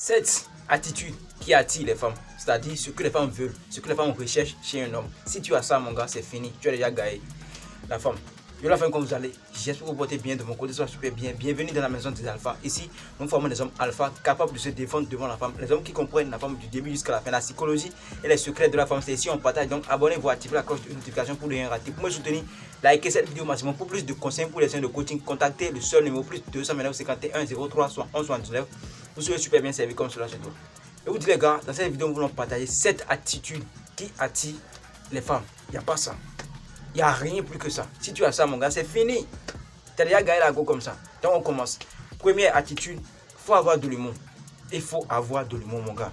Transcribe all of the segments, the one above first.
Cette attitude qui attire les femmes, c'est-à-dire ce que les femmes veulent, ce que les femmes recherchent chez un homme. Si tu as ça, mon gars, c'est fini. Tu as déjà gagné la femme. Je la femme comme vous allez. J'espère que vous portez bien de mon côté, ça va super bien. Bienvenue dans la maison des alphas. Ici, nous formons des hommes alpha capables de se défendre devant la femme. Les hommes qui comprennent la femme du début jusqu'à la fin. La psychologie et les secrets de la femme, c'est ici on partage. Donc abonnez-vous, activez la cloche de notification pour ne rien rater. Pour me soutenir, likez cette vidéo maximum. Pour plus de conseils pour les séances de coaching, contactez le seul numéro plus 229 51 03 71 79. Vous serez super bien servi comme cela chez toi. Je vous dis les gars, dans cette vidéo, nous voulons partager cette attitude qui attire les femmes. Il n'y a pas ça. Il n'y a rien plus que ça. Si tu as ça, mon gars, c'est fini. Tu as déjà gagné la go comme ça. Donc, on commence. Première attitude, il faut avoir de l'humour. Il faut avoir de l'humour, mon gars.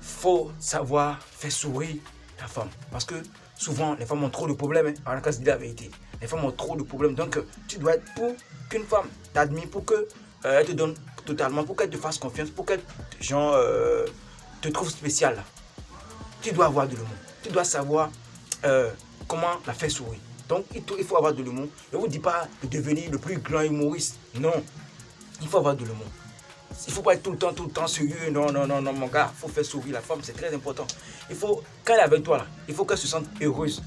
Il faut savoir faire sourire la femme. Parce que souvent, les femmes ont trop de problèmes. En tout cas, c'est la vérité. Les femmes ont trop de problèmes. Donc, tu dois être pour qu'une femme t'admire, pour qu'elle te donne totalement, pour qu'elle te fasse confiance, pour qu'elle te trouve spécial. Tu dois avoir de l'humour. Tu dois savoir comment la faire sourire. Donc, il faut avoir de l'humour. Je ne vous dis pas de devenir le plus grand humoriste. Non. Il faut avoir de l'humour. Il ne faut pas être tout le temps sérieux. Non, mon gars. Il faut faire sourire la femme. C'est très important. Quand elle est avec toi, là, il faut qu'elle se sente heureuse.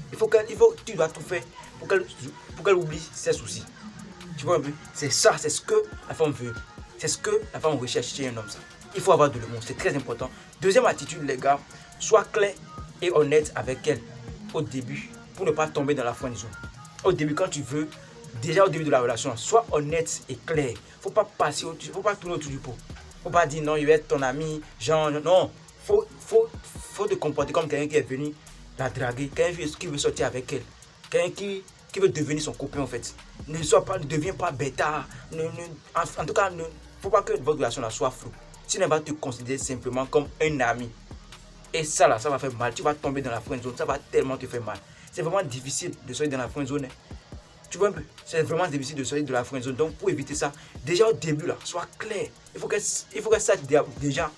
Tu dois tout faire pour qu'elle oublie ses soucis. Tu vois un peu? C'est ça, c'est ce que la femme veut. C'est ce que la femme recherche chez un homme. Ça. Il faut avoir de l'humour. C'est très important. Deuxième attitude, les gars. Sois clair et honnête avec elle au début. Pour ne pas tomber dans la friend zone. Au début, quand tu veux, déjà au début de la relation, sois honnête et clair. Faut pas tourner autour du pot. Faut pas dire non, il va être ton ami, genre non. Faut te comporter comme quelqu'un qui est venu la draguer, quelqu'un qui veut sortir avec elle, quelqu'un qui veut devenir son copain en fait. Ne deviens pas bêta. En tout cas, faut pas que votre relation soit floue. Sinon, elle va te considérer simplement comme un ami. Et ça là, ça va faire mal. Tu vas tomber dans la friend zone. Ça va tellement te faire mal. C'est vraiment difficile de sortir dans la friend zone. Tu vois un peu? C'est vraiment difficile de sortir de la friend zone. Donc pour éviter ça, déjà au début là, sois clair. Il faut qu'elle sache déjà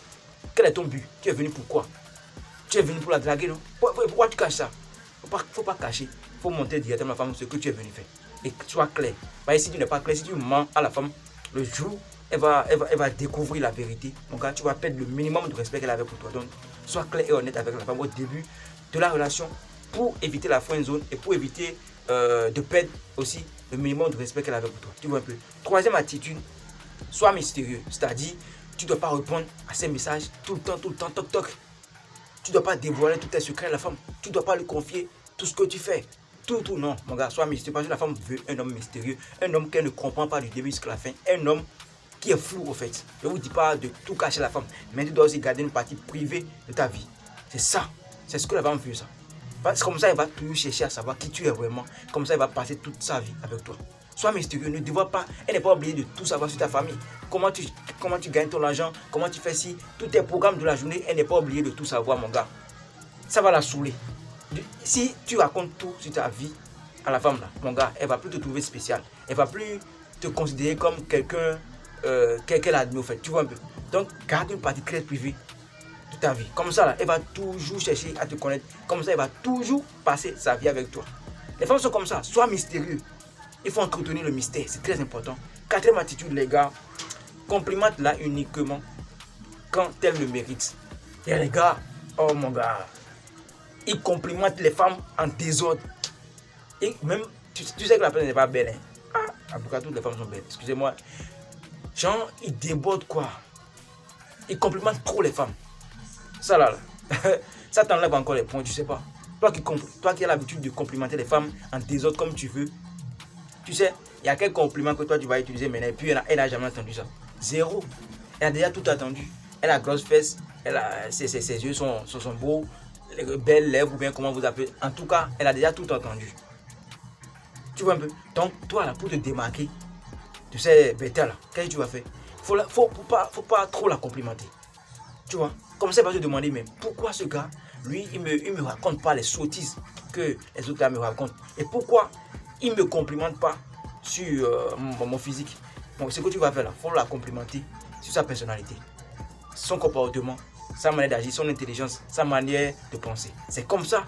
quel est ton but. Tu es venu pourquoi? Tu es venu pour la draguer, non? Pourquoi tu caches ça? Faut pas cacher. Faut montrer directement à la femme ce que tu es venu faire. Et sois clair. Parce que si tu n'es pas clair, si tu mens à la femme, le jour elle va découvrir la vérité. Donc tu vas perdre le minimum de respect qu'elle avait pour toi. Donc sois clair et honnête avec la femme au début de la relation pour éviter la friend zone et pour éviter de perdre aussi le minimum de respect qu'elle avait pour toi. Tu vois un peu. Troisième attitude, sois mystérieux. C'est-à-dire, tu ne dois pas répondre à ses messages tout le temps, toc. Tu ne dois pas dévoiler tous tes secrets à la femme. Tu ne dois pas lui confier tout ce que tu fais. Tout, non, mon gars, sois mystérieux. Parce que la femme veut un homme mystérieux, un homme qu'elle ne comprend pas du début jusqu'à la fin, un homme qui est flou au fait. Je ne vous dis pas de tout cacher à la femme, mais tu dois aussi garder une partie privée de ta vie. C'est ça, c'est ce que la femme veut ça. C'est comme ça, elle va toujours chercher à savoir qui tu es vraiment. Comme ça, elle va passer toute sa vie avec toi. Sois mystérieux, ne dévoile pas. Elle n'est pas obligée de tout savoir sur ta famille. Comment tu gagnes ton argent, comment tu fais ci, tous tes programmes de la journée, elle n'est pas obligée de tout savoir, mon gars. Ça va la saouler. Si tu racontes tout sur ta vie à la femme, là, mon gars, elle va plus te trouver spécial. Elle va plus te considérer comme quelqu'un qu'elle admet au fait. Tu vois un peu. Donc, garde une partie très privée de ta vie. Comme ça, là, elle va toujours chercher à te connaître. Comme ça, elle va toujours passer sa vie avec toi. Les femmes sont comme ça. Sois mystérieux. Il faut entretenir le mystère. C'est très important. Quatrième attitude, les gars. Complimente-la uniquement quand elle le mérite. Et les gars, oh mon gars, ils complimentent les femmes en désordre. Et même, tu sais que la personne n'est pas belle. Hein? En tout cas, toutes les femmes sont belles. Excusez-moi. Genre, ils débordent quoi. Ils complimentent trop les femmes. Ça là, ça t'enlève encore les points, tu sais pas. Toi qui as l'habitude de complimenter les femmes en désordre comme tu veux, tu sais, il y a quel compliment que toi tu vas utiliser maintenant et puis elle n'a jamais entendu ça. Zéro. Elle a déjà tout entendu. Elle a grosse fesse, ses yeux sont beaux, les belles lèvres ou bien comment vous appelez. En tout cas, elle a déjà tout entendu. Tu vois un peu. Donc, toi là, pour te démarquer de ces bêtas là, qu'est-ce que tu vas faire? Faut pas trop la complimenter. Tu vois, comme ça, il va te demander, mais pourquoi ce gars, lui, il me raconte pas les sottises que les autres gars me racontent. Et pourquoi il ne me complimente pas sur mon physique. Donc, ce que tu vas faire là, il faut la complimenter sur sa personnalité, son comportement, sa manière d'agir, son intelligence, sa manière de penser. C'est comme ça,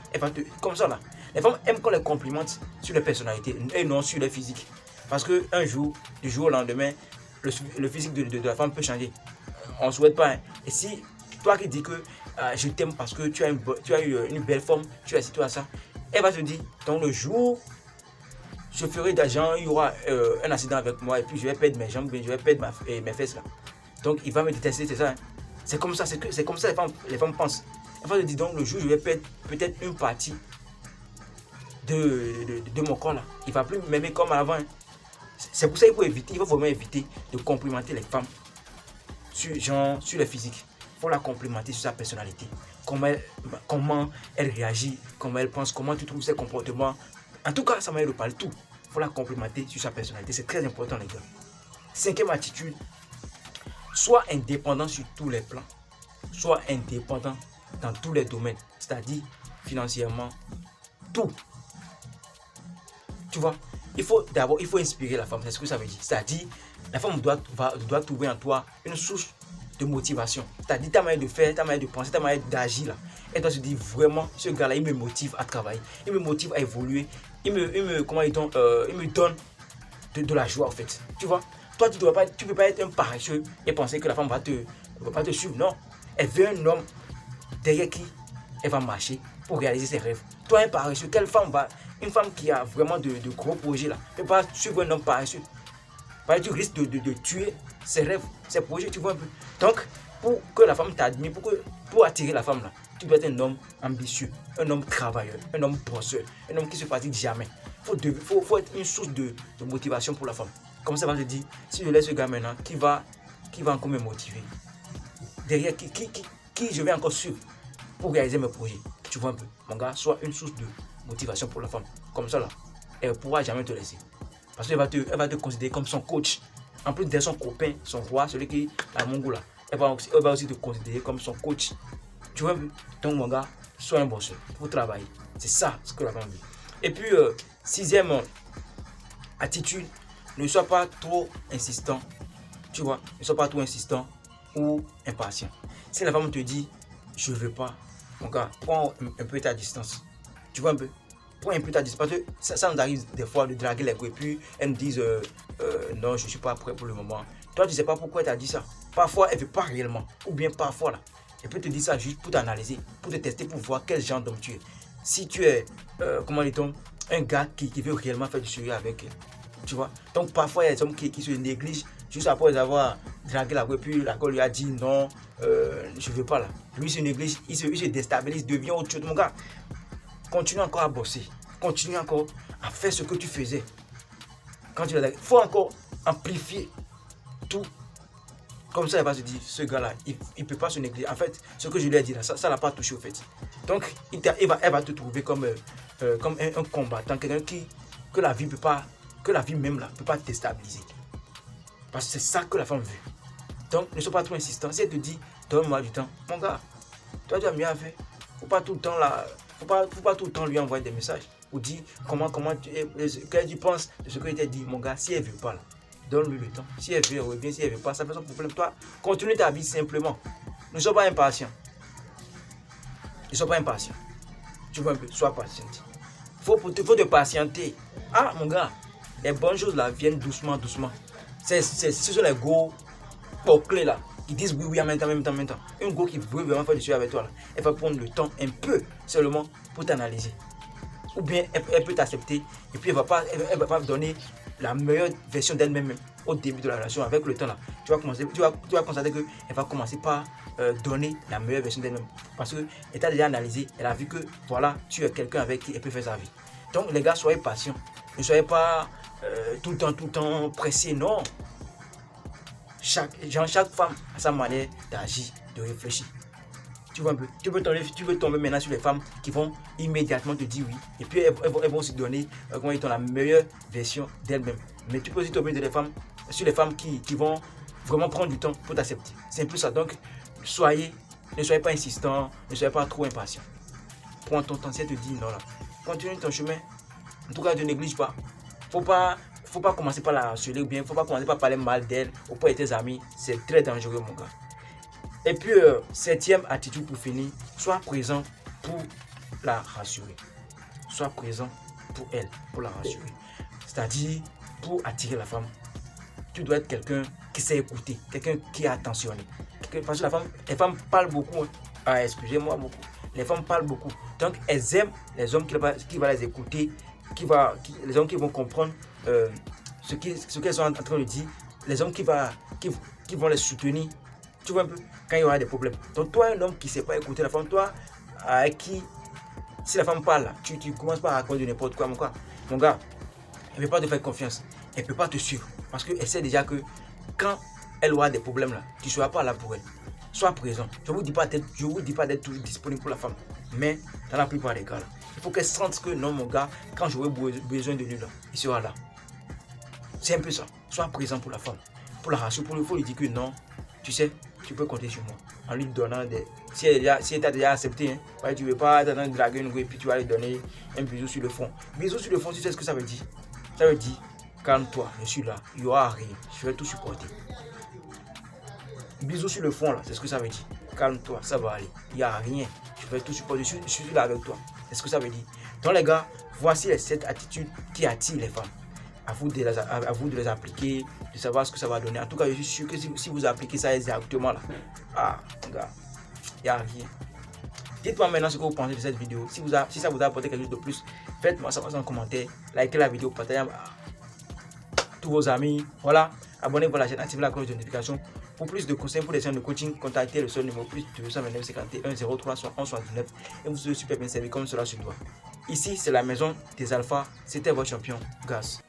comme ça là. Les femmes aiment qu'on les complimente sur les personnalités et non sur le physique. Parce qu'un jour, du jour au lendemain, le physique de la femme peut changer. on ne souhaite pas. Hein. Et si toi qui dis que je t'aime parce que tu as eu une belle forme, tu as ci, tu as ça, elle va te dire, donc le jour je ferai d'argent, il y aura un accident avec moi et puis je vais perdre mes jambes, je vais perdre mes fesses là. Donc il va me détester, c'est ça. Hein. C'est comme ça, c'est comme ça les femmes pensent. Elle va te dire, donc le jour je vais perdre peut-être une partie de mon corps là. Il ne va plus m'aimer comme avant. Hein. C'est pour ça qu'il faut vraiment éviter de complimenter les femmes sur le physique. Il faut la complimenter sur sa personnalité. Comment elle réagit, comment elle pense, comment tu trouves ses comportements. En tout cas, ça m'a aidé de parler tout. Il faut la complimenter sur sa personnalité. C'est très important, les gars. 5e attitude, sois indépendant sur tous les plans. Sois indépendant dans tous les domaines. C'est-à-dire financièrement, tout. Tu vois, il faut inspirer la femme. C'est ce que ça veut dire. C'est-à-dire, la femme doit trouver en toi une source de motivation. C'est-à-dire ta manière de faire, ta manière de penser, ta manière d'agir là. Elle doit se dire vraiment, ce gars-là, il me motive à travailler, il me motive à évoluer, il me donne de la joie en fait. Tu vois, toi tu peux pas être un paresseux et penser que la femme va te suivre. Non, elle veut un homme derrière qui elle va marcher pour réaliser ses rêves. Toi un paresseux, une femme qui a vraiment de gros projets là, ne peut pas suivre un homme paresseux. Tu risques de tuer ses rêves, ses projets, tu vois un peu. Donc, pour que la femme t'admire, pour attirer la femme là, tu dois être un homme ambitieux, un homme travailleur, un homme bosseur, un homme qui se fatigue jamais. Il faut être une source de motivation pour la femme. Comme ça, va te dire, si je laisse ce gars maintenant, qui va encore me motiver? Derrière, qui je vais encore suivre pour réaliser mes projets? Tu vois un peu, mon gars, sois une source de motivation pour la femme. Comme ça là, elle ne pourra jamais te laisser. Parce qu'elle va te considérer comme son coach. En plus d'être son copain, son roi, celui qui a mon goût là, elle va aussi te considérer comme son coach. Tu vois, donc mon gars, sois un bosseur pour travailler. C'est ça ce que la femme veut. Et puis, 6e attitude, ne sois pas trop insistant. Tu vois, ne sois pas trop insistant ou impatient. Si la femme te dit, je ne veux pas, mon gars, prends un peu ta distance. Tu vois un peu? Prends un peu ta distance. Parce que ça nous arrive des fois de draguer les coups et puis elles me disent, non, je ne suis pas prêt pour le moment. Toi, tu ne sais pas pourquoi elle t'a dit ça. Parfois, elle ne veut pas réellement. Ou bien parfois, là, elle peut te dire ça juste pour t'analyser, pour te tester, pour voir quel genre d'homme tu es. Si tu es, comment dit-on, un gars qui veut réellement faire du sérieux avec elle. Tu vois? Donc, parfois, il y a des hommes qui se négligent juste après avoir dragué la gueule, puis la gueule lui a dit non, je ne veux pas là. Lui, il se néglige, il se déstabilise, il devient autre chose. Mon gars, continue encore à bosser. Continue encore à faire ce que tu faisais. Quand tu l'as, il faut encore amplifier tout. Comme ça, elle va se dire, ce gars-là, il ne peut pas se négliger. En fait, ce que je lui ai dit là, ça ne l'a pas touché au fait. Donc, elle va te trouver comme un combattant, quelqu'un que la vie même là ne peut pas déstabiliser. Parce que c'est ça que la femme veut. Donc, ne sois pas trop insistant. Si elle te dit, donne-moi du temps, mon gars, toi tu as mieux à faire. Faut pas tout le temps là, faut pas tout le temps lui envoyer des messages ou dire qu'est-ce tu penses de ce que je t'ai dit, mon gars. Si elle veut pas là, donne-lui le temps. Si elle veut, elle revient. Si elle veut pas, ça fait son problème. Toi, continue ta vie simplement. Ne sois pas impatient. Ne sois pas impatient. Tu vois un peu, sois patient. Faut te patienter. Ah, mon gars, les bonnes choses là viennent doucement, doucement. Ce sont les go clés là qui disent oui en même temps. Une go qui veut vraiment faire du suivi avec toi là, elle va prendre le temps un peu seulement pour t'analyser. Ou bien elle peut t'accepter et puis elle va pas donner la meilleure version d'elle-même au début de la relation. Avec le temps là, tu vas constater qu'elle va commencer par donner la meilleure version d'elle-même. Parce qu'elle t'a déjà analysé, elle a vu que voilà, tu es quelqu'un avec qui elle peut faire sa vie. Donc les gars, soyez patients. Ne soyez pas tout le temps pressés, non. Chaque femme a sa manière d'agir, de réfléchir. Tu vois un peu, tu veux tomber maintenant sur les femmes qui vont immédiatement te dire oui. Et puis elles vont aussi donner la meilleure version d'elles-mêmes. Mais tu peux aussi tomber sur les femmes qui vont vraiment prendre du temps pour t'accepter. C'est un peu ça. Donc, ne soyez pas insistant, ne soyez pas trop impatient. Prends ton temps, si elle te dit non là. Continue ton chemin. En tout cas, ne néglige pas. Faut pas commencer par la harceler ou bien faut pas commencer par parler mal d'elle auprès de tes amis. C'est très dangereux, mon gars. Et puis, 7e attitude pour finir, sois présent pour la rassurer. Sois présent pour elle, pour la rassurer. C'est-à-dire, pour attirer la femme, tu dois être quelqu'un qui sait écouter, quelqu'un qui est attentionné, parce que les femmes parlent beaucoup. Hein. Ah, excusez-moi beaucoup. Les femmes parlent beaucoup. Donc, elles aiment les hommes qui vont les écouter, les hommes qui vont comprendre ce qu'elles sont en train de dire, les hommes qui vont les soutenir. Tu vois un peu, quand il y aura des problèmes. Donc, toi, un homme qui ne sait pas écouter la femme, toi, avec qui, si la femme parle, tu commences pas à raconter n'importe quoi, mon gars, elle ne peut pas te faire confiance. Elle ne peut pas te suivre. Parce qu'elle sait déjà que quand elle aura des problèmes là, tu ne seras pas là pour elle. Sois présent. Je ne vous dis pas d'être toujours disponible pour la femme. Mais dans la plupart des cas, là, il faut qu'elle sente que non, mon gars, quand j'aurai besoin de lui, là, il sera là. C'est un peu ça. Sois présent pour la femme. Pour la rassurer, il faut lui dire que non, tu sais, tu peux compter sur moi. En lui donnant des. Si elle t'a déjà accepté, hein, tu ne veux pas t'attendre de draguer une go et puis tu vas lui donner un bisou sur le front. Bisou sur le front, tu sais ce que ça veut dire? Ça veut dire, calme-toi, je suis là, il n'y aura rien, je vais tout supporter. Bisous sur le front, là, c'est ce que ça veut dire. Calme-toi, ça va aller, il n'y a rien, je vais tout supporter, je suis là avec toi. C'est ce que ça veut dire. Donc les gars, voici les 7 attitudes qui attirent les femmes. À vous de les appliquer, de savoir ce que ça va donner. En tout cas, je suis sûr que si vous appliquez ça exactement là, gars, il n'y a rien. Dites-moi maintenant ce que vous pensez de cette vidéo. Si ça vous a apporté quelque chose de plus, faites-moi ça en commentaire. Likez la vidéo, partagez à tous vos amis. Voilà, abonnez-vous à la chaîne, activez la cloche de notification. Pour plus de conseils, pour les séances de coaching, contactez le seul numéro plus 229 51 03 71 79 et vous serez super bien servi comme cela se doit. Ici, c'est la maison des alphas. C'était votre champion, Gas.